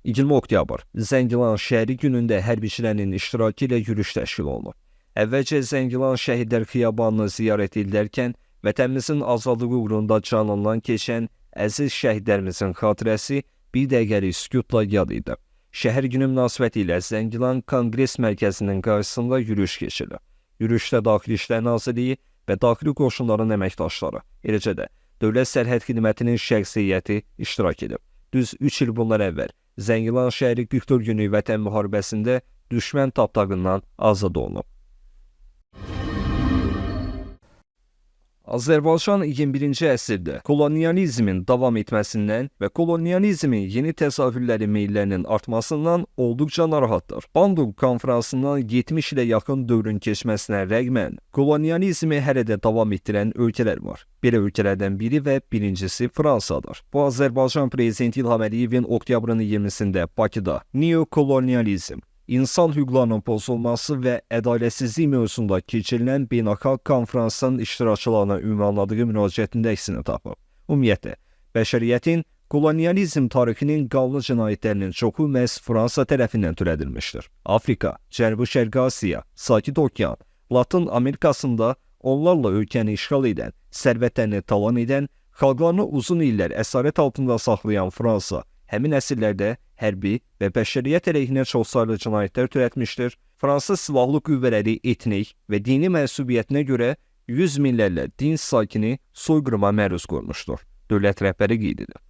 20 oktyabr Zəngilan şəhəri günündə hərbiçilərin iştirakı ilə yürüyüş təşkil olunur. Əvvəlcə Zəngilan Şəhidlər Xiyabanını ziyarət edilərkən vətənimizin azadlığı uğrunda canından keçən əziz şəhidlərimizin xatirəsi bir dəqiqəlik sükutla yad idi. Şəhər günü münasibəti ilə Zəngilan Konqres Mərkəzinin qarşısında yürüyüş keçirilir. Yürüyüşdə Daxili İşlər Nazirliyi və daxili qoşunların əməkdaşları, eləcə də Dövlət Sərhəd Xidmətinin şəxsiyyəti iştirak edib. Düz 3 il bundan əvvəl Zəngilan şəhəri 44 günlük Vətən müharibəsində düşmən tapdağından azad olunub. Azərbaycan 21-ci əsrdə kolonializmin davam etməsindən və kolonializmin yeni təzahürləri meyllərinin artmasından olduqca narahatdır. Bandung konferansından 70 ilə yaxın dövrün keçməsinə rəğmən kolonializmi hələ də davam etdirən ölkələr var. Belə ölkələrdən biri və birincisi Fransadır. Bu Azərbaycan Prezidenti İlham Əliyevin oktyabrın 20-sində Bakıda neokolonializm, İnsan hüquqlarının pozulması və ədalətsizlik mövzusunda keçirilən beynəlxalq konferansın iştirakçılarına ünvanladığı müraciətində əksini tapıb. Ümumiyyətlə, bəşəriyyətin kolonializm tarixinin qanlı cinayətlərinin çoxu məhz Fransa tərəfindən törədilmişdir. Afrika, Cənubi-Şərqi Asiya, Sakit Okean, Latın Amerikasında onlarla ölkəni işğal edən, sərvətlərini talan edən, xalqlarını uzun illər əsarət altında saxlayan Fransa, həmin əsrlərdə hərbi və bəşəriyyət əleyhinə çoxsaylı cinayətlər törətmişdir. Fransız silahlı qüvvələri etnik və dini mənsubiyyətinə görə 100 minlərlə dinc sakini soyqırıma məruz qoymuşdur. Dövlət rəhbəri qeyd edir.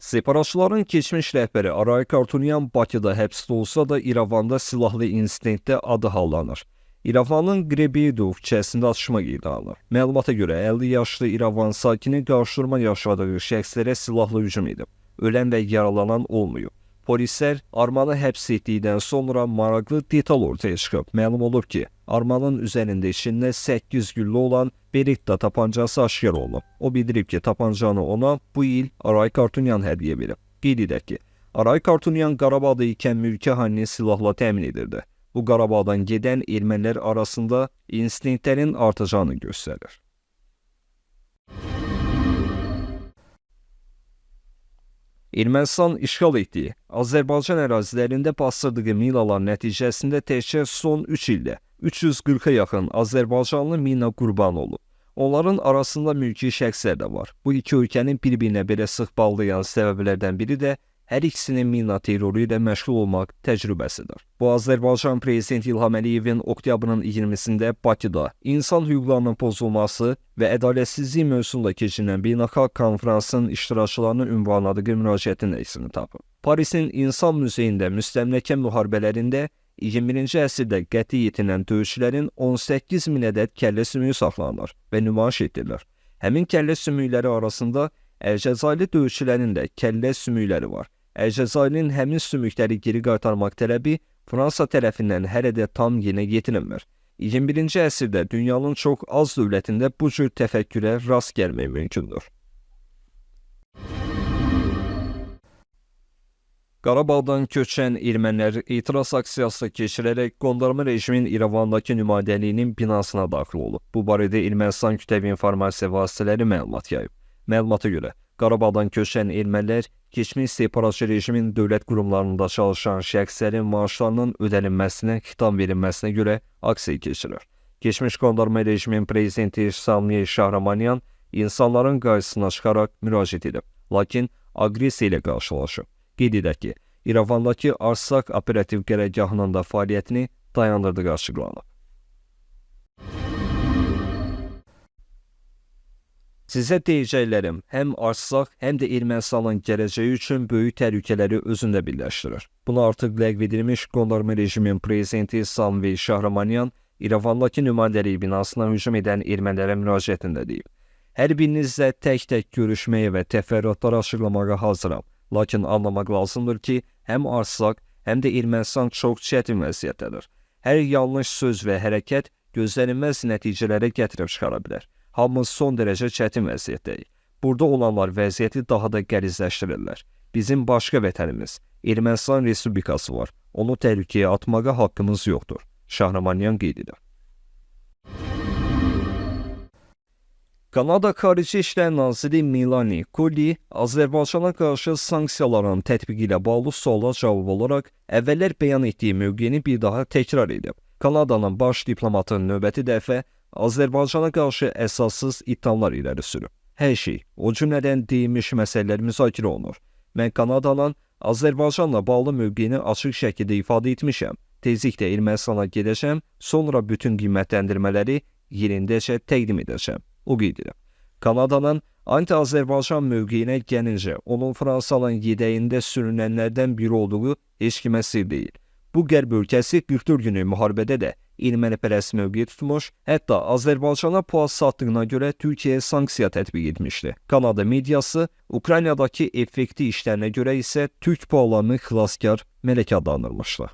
Separatçıların keçmiş rəhbəri Arayik Artunyan Bakıda həbsdə olsa da İrəvanda silahlı insidentdə adı hallanır. İrəvanın Qrebedov küçəsində atışma qeydə alınır. Məlumata görə 50 yaşlı İrəvan sakini qarşıdurma yaşadığı şəxslərə silahlı hücum edib. Ölən və yaralanan olmayıb. Polislər Armanı həbs etdikdən sonra maraqlı detal ortaya çıxıb. Məlum olub ki, Armanın üzərində içində 8 güllə olan Beretta tapancası aşkar olunub. O bildirib ki, tapancanı ona bu il Arayik Artunyan hədiyyə verib. Qeyd edək ki, Arayik Artunyan Qarabağda ikən mülki əhalini silahla təmin edirdi. Bu Qarabağdan gedən ermənilər arasında insidentlərin artacağını göstərir. Ermənistan işğal etdiyi Azərbaycan ərazilərində basdırdığı minalar nəticəsində təkcə son 3 ildə 340-a yaxın Azərbaycanlı mina qurban olub. Onların arasında mülki şəxslər də var. Bu iki ölkənin bir-birinə belə sıx bağlayan səbəblərdən biri də hər ikisinin mina terroru ilə məşğul olmaq təcrübəsidir. Bu Azərbaycan Prezidenti İlham Əliyevin oktyabrın 20-sində Bakıda insan hüquqlarının pozulması və ədalətsizlik mövzusunda keçirilən beynəlxalq konferansın iştirakçılarına ünvanladığı müraciətin əksini tapıb. Parisin İnsan Muzeyində müstəmləkə müharibələrində 21-ci əsrdə qətl yetirilən döyüşçülərin 18 min ədəd kəllə sümüyü saxlanılır və nümayiş edilir. Həmin kəllə sümükləri arasında Əlcəzairli döyüşçülərin də kəllə sümükləri var. Əlcəzairin həmin sümükləri geri qaytarmaq tələbi Fransa tərəfindən hələ də tam yerinə yetirilmir. 21-ci əsrdə dünyanın çox az dövlətində bu cür təfəkkürə rast gəlmək mümkündür. Qarabağdan köçən ermənilər etiraz aksiyası keçirərək qondarma rejimin İrəvandakı nümayəndəliyinin binasına daxil olub. Bu barədə Ermənistan kütləvi informasiya vasitələri məlumat yayıb. Məlumata görə, Qarabağdan köçən ermənilər keçmiş separatçı rejimin dövlət qurumlarında çalışan şəxslərin maaşlarının ödənilməsinə, xitam verilməsinə görə aksiya keçirir. Keçmiş qondarma rejimin prezidenti Samvel Şahramanyan insanların qarşısına çıxaraq müraciət edib, lakin aqressiya ilə qarşılaşıb. Qeyd edək ki, İrəvandakı Arsak operativ qərargahının da fəaliyyətini dayandırdığı açıqlanıb. Sizə deyəcəklərim həm Arsak, həm də Ermənistanın gələcəyi üçün böyük təhlükələri özündə birləşdirir. Bunu artıq ləğv edilmiş qondarma rejimin prezidenti Samvel Şahramanyan İrəvandakı nümayəndəlik binasına hücum edən ermənilərə müraciətində deyib. Hər birinizlə tək-tək görüşməyə və təfərrüatları açıqlamağa hazıram. Lakin anlamaq lazımdır ki, həm Arsak, həm də Ermənistan çox çətin vəziyyətdədir. Hər yanlış söz və hərəkət gözlənilməz nəticələrə gətirib çıxara bilər. Hamımız son dərəcə çətin vəziyyətdəyik. Burada olanlar vəziyyəti daha da qəlizləşdirirlər. Bizim başqa vətənimiz, Ermənistan Respublikası var. Onu təhlükəyə atmağa haqqımız yoxdur. Şahramanyan qeyd edir. Kanada Xarici İşlər naziri Melanie Joly Azərbaycana qarşı sanksiyaların tətbiqi ilə bağlı suala cavab olaraq əvvəllər bəyan etdiyi mövqeyini bir daha təkrar edib. Kanadanın baş diplomatının növbəti dəfə Azərbaycana qarşı əsassız iddialar irəli sürüb. Hər şey, o cümlədən deyilmiş məsələlər müzakirə olunur. Mən Kanadanın Azərbaycanla bağlı mövqeyini açıq şəkildə ifadə etmişəm. Tezliklə Ermənistana gedəcəm, sonra bütün qiymətləndirmələri yerindəcə təqdim edəcəm. O qeyd edib. Kanadanın anti-Azərbaycan mövqeyinə gəlincə, onun Fransanın yedəyində sürünənlərdən biri olduğu heç kimə sir deyil. Bu qərb ölkəsi 44 günlük müharibədə də ermənipərəst mövqeyi tutmuş, hətta Azərbaycana puan satdığına görə Türkiyəyə sanksiya tətbiq etmişdi. Kanada mediası Ukraynadakı effektiv işlərinə görə isə Türk puanlarını xilaskar mələk adlandırmışdı.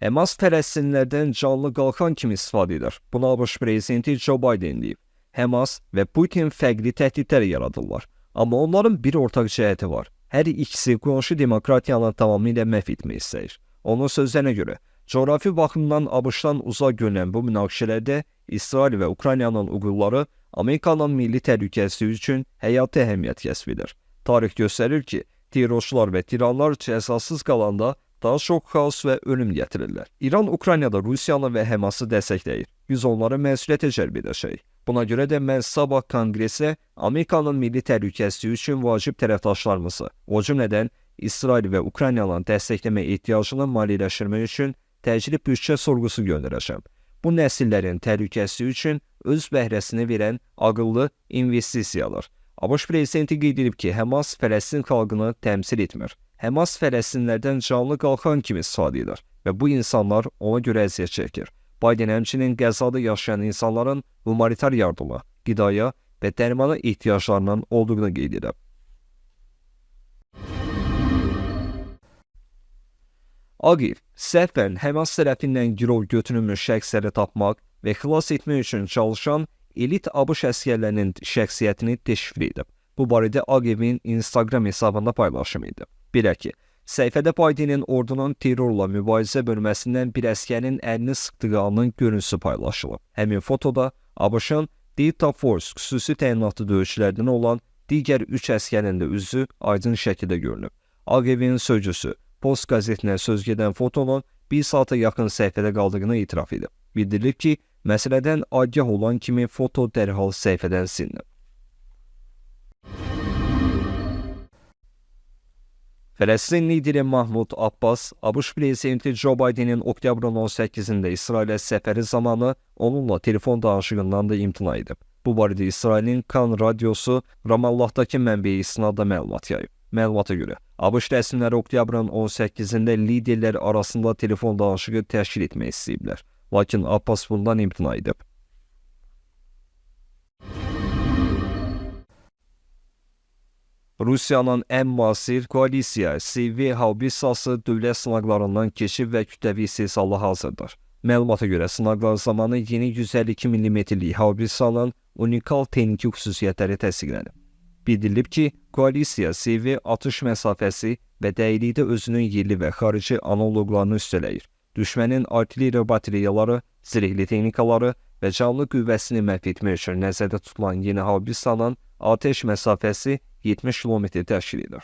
Həmas Fələstinlilərdən canlı qalxan kimi istifadə edir. Bunu ABŞ prezidenti Joe Biden deyib. Həmas və Putin fərqli təhdidlər yaradırlar. Amma onların bir ortaq cəhəti var. Hər ikisi qonşu demokratiyanı tamamilə məhv etmək istəyir. Onun sözlərinə görə, coğrafi baxımdan ABŞ-dan uzaq görünən bu münaqişələrdə İsrail və Ukraynanın uğurları Amerikanın milli təhlükəsizliyi üçün həyati əhəmiyyət kəsb edir. Tarix göstərir ki, terrorçular və tiranlar cəzasız qalanda daha çox xaos və ölüm gətirirlər. İran Ukraynada Rusiyanı və Həması dəstəkləyir. Biz onları məsuliyyətə cəlb edəcəyik. Buna görə də mən sabah konqresə Amerikanın milli təhlükəsizliyi üçün vacib tərəfdaşlarımızı, o cümlədən İsrail və Ukraynanın dəstəkləmə ehtiyacını maliyyələşdirmək üçün təcili büdcə sorğusu göndərəcəm. Bu nəsillərin təhlükəsizliyi üçün öz bəhrəsini verən ağıllı investisiyalar. ABŞ prezidenti qeyd edib ki, Həmas Fələstin xalqını təmsil etmir. Həmas Fələstinlərdən canlı qalxan kimi istifadə edir və bu insanlar ona görə əziyyət çəkir. Biden həmçinin Qəzzada yaşayan insanların humanitar yardıma, qidaya və dərmana ehtiyaclarının olduğunu qeyd edib. Ağ Ev, səhvən Həmas tərəfindən girov götürülmüş şəxsləri tapmaq və xilas etmək üçün çalışan elit ABŞ əsgərlərinin şəxsiyyətini deşifr edib. Bu barədə Ağ Evin Instagram hesabında paylaşım edib. Belə ki, səhifədə Bidenin ordunun terrorla mübarizə bölməsindən bir əskərin əlini sıxdığı anın görüntüsü paylaşılıb. Həmin fotoda ABŞ-ın Delta Force xüsusi təyinatlı döyüşçülərdən olan digər 3 əskərin də üzü aydın şəkildə görünüb. Ağ Evin sözcüsü Post qəzetinə söz gedən fotonun bir saata yaxın səhifədə qaldığını etiraf edib. Bildirilib ki, məsələdən agah olan kimi foto dərhal səhifədən silinib. Fələstin lideri Mahmud Abbas, ABŞ prezidenti Joe Bidenin oktyabrın 18-də İsrailə səfəri zamanı onunla telefon danışığından da imtina edib. Bu barədə İsrailin Kan radiosu Ramallahdakı mənbəyi istinadla məlumat yayıb. Məlumata görə, ABŞ rəsmiləri oktyabrın 18-də liderlər arasında telefon danışığı təşkil etmək istəyiblər. Lakin Abbas bundan imtina edib. Rusiyanın ən müasir koalisiya CV haubitsası dövlət sınaqlarından keçib və kütləvi istehsala hazırdır. Məlumata görə sınaqlar zamanı yeni 152 mm-lik haubitsanın unikal texniki xüsusiyyətləri təsdiqlənib. Bildirilib ki, koalisiya CV atış məsafəsi və dəqiqlikdə özünün yerli və xarici analoqlarını üstələyir. Düşmənin artilleriya batareyaları, zirehli texnikaları və canlı qüvvəsini məhv etmək üçün nəzərdə tutulan yeni haubitsanın atəş məsafəsi 70 km təşkil edir.